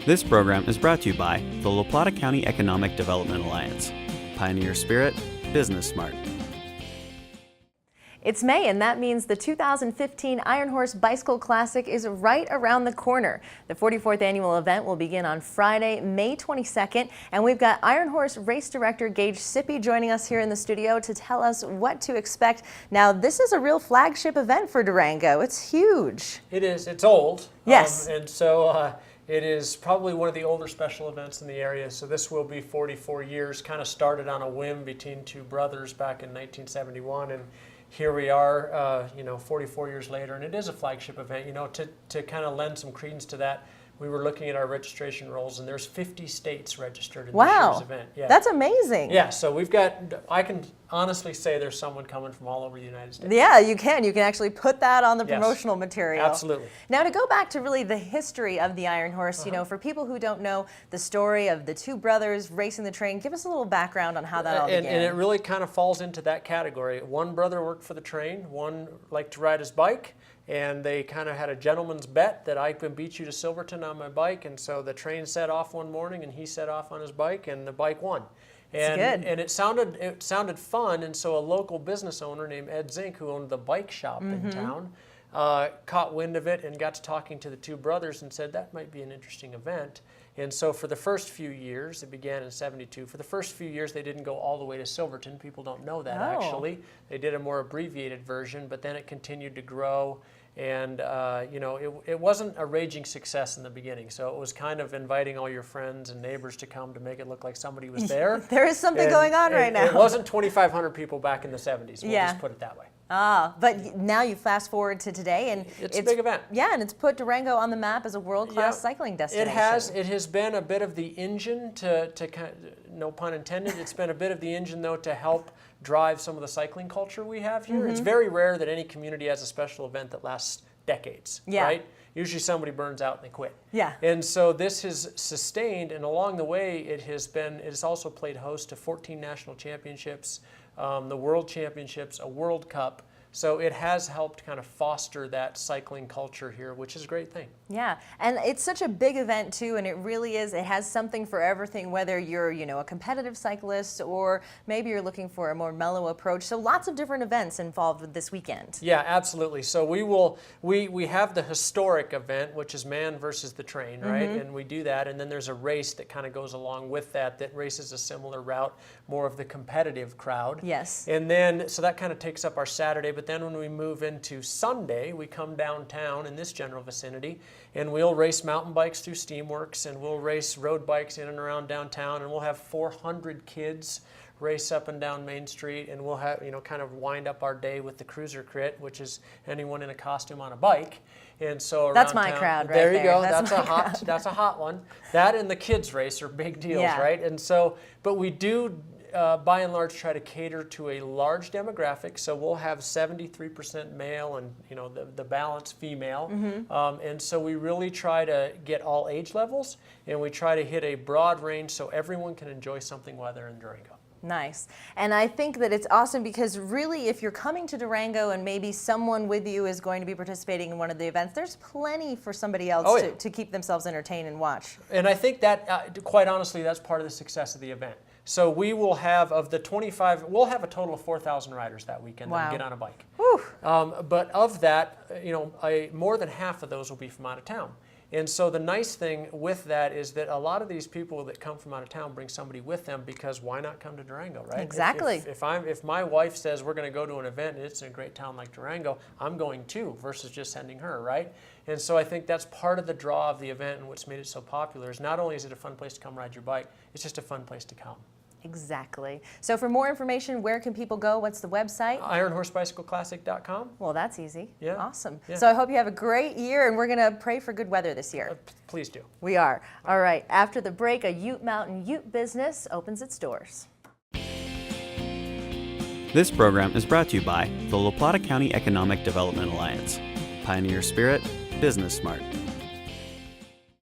This program is brought to you by the La Plata County Economic Development Alliance. Pioneer Spirit, Business Smart. It's May, and that means the 2015 Iron Horse Bicycle Classic is right around the corner. The 44th annual event will begin on Friday, May 22nd, and we've got Iron Horse Race Director Gaige Sippy joining us here in the studio to tell us what to expect. Now, this is a real flagship event for Durango. It's huge. It is. It's old. Yes. And so it is probably one of the older special events in the area. So this will be 44 years, kind of started on a whim between two brothers back in 1971. And here we are, 44 years later, and it is a flagship event. To kind of lend some credence to that, we were looking at our registration rolls, and there's 50 states registered in this year's event. Yeah. That's amazing. Yeah, so we've got, I can honestly say there's someone coming from all over the United States. Yeah, you can. You can actually put that on the promotional material. Absolutely. Now, to go back to really the history of the Iron Horse, for people who don't know the story of the two brothers racing the train, give us a little background on how that all began. And it really kind of falls into that category. One brother worked for the train, one liked to ride his bike, and they kind of had a gentleman's bet that I can beat you to Silverton on my bike. And so the train set off one morning, and he set off on his bike, and the bike won. And it sounded fun, and so a local business owner named Ed Zink, who owned the bike shop in town, caught wind of it and got to talking to the two brothers and said that might be an interesting event. And so for the first few years, it began in '72. For the first few years, they didn't go all the way to Silverton. People don't know that actually. They did a more abbreviated version, but then it continued to grow. And it wasn't a raging success in the beginning, so it was kind of inviting all your friends and neighbors to come to make it look like somebody was there. There is something going on right now. It wasn't 2,500 people back in the '70s. We'll just put it that way. But now you fast forward to today, and it's a big event. Yeah, and it's put Durango on the map as a world-class cycling destination. It has. It has been a bit of the engine to no pun intended. It's been a bit of the engine though to help drive some of the cycling culture we have here. It's very rare that any community has a special event that lasts decades, right? Usually somebody burns out and they quit. Yeah. And so this has sustained, and along the way it has also played host to 14 national championships, the World Championships, a World Cup. So it has helped kind of foster that cycling culture here, which is a great thing. Yeah, and it's such a big event too, and it really is. It has something for everything, whether you're, a competitive cyclist or maybe you're looking for a more mellow approach. So lots of different events involved with this weekend. Yeah, absolutely. So we have the historic event, which is man versus the train, right? And we do that, and then there's a race that kind of goes along with that races a similar route, more of the competitive crowd. Yes. And then, so that kind of takes up our Saturday, but then when we move into Sunday, we come downtown in this general vicinity, and we'll race mountain bikes through Steamworks, and we'll race road bikes in and around downtown, and we'll have 400 kids race up and down Main Street, and we'll have, kind of wind up our day with the Cruiser Crit, which is anyone in a costume on a bike. And so that's my crowd right there. There you go. That's a hot one. That and the kids race are big deals, right? And so, but we do by and large try to cater to a large demographic, so we'll have 73% male and the balance female, and so we really try to get all age levels, and we try to hit a broad range so everyone can enjoy something while they're in Durango. Nice. And I think that it's awesome because really if you're coming to Durango and maybe someone with you is going to be participating in one of the events, there's plenty for somebody else to keep themselves entertained and watch. And I think that, quite honestly, that's part of the success of the event. So we will have, of the 25, we'll have a total of 4,000 riders that weekend that get on a bike. But of that, more than half of those will be from out of town. And so the nice thing with that is that a lot of these people that come from out of town bring somebody with them, because why not come to Durango, right? Exactly. If my wife says we're going to go to an event and it's in a great town like Durango, I'm going too, versus just sending her, right? And so I think that's part of the draw of the event, and what's made it so popular is not only is it a fun place to come ride your bike, it's just a fun place to come. Exactly. So for more information, where can people go? What's the website? IronHorseBicycleClassic.com. Well, that's easy. Yeah. Awesome. Yeah. So I hope you have a great year, and we're going to pray for good weather this year. Please do. We are. All right. After the break, a Ute Mountain Ute business opens its doors. This program is brought to you by the La Plata County Economic Development Alliance. Pioneer Spirit, Business Smart.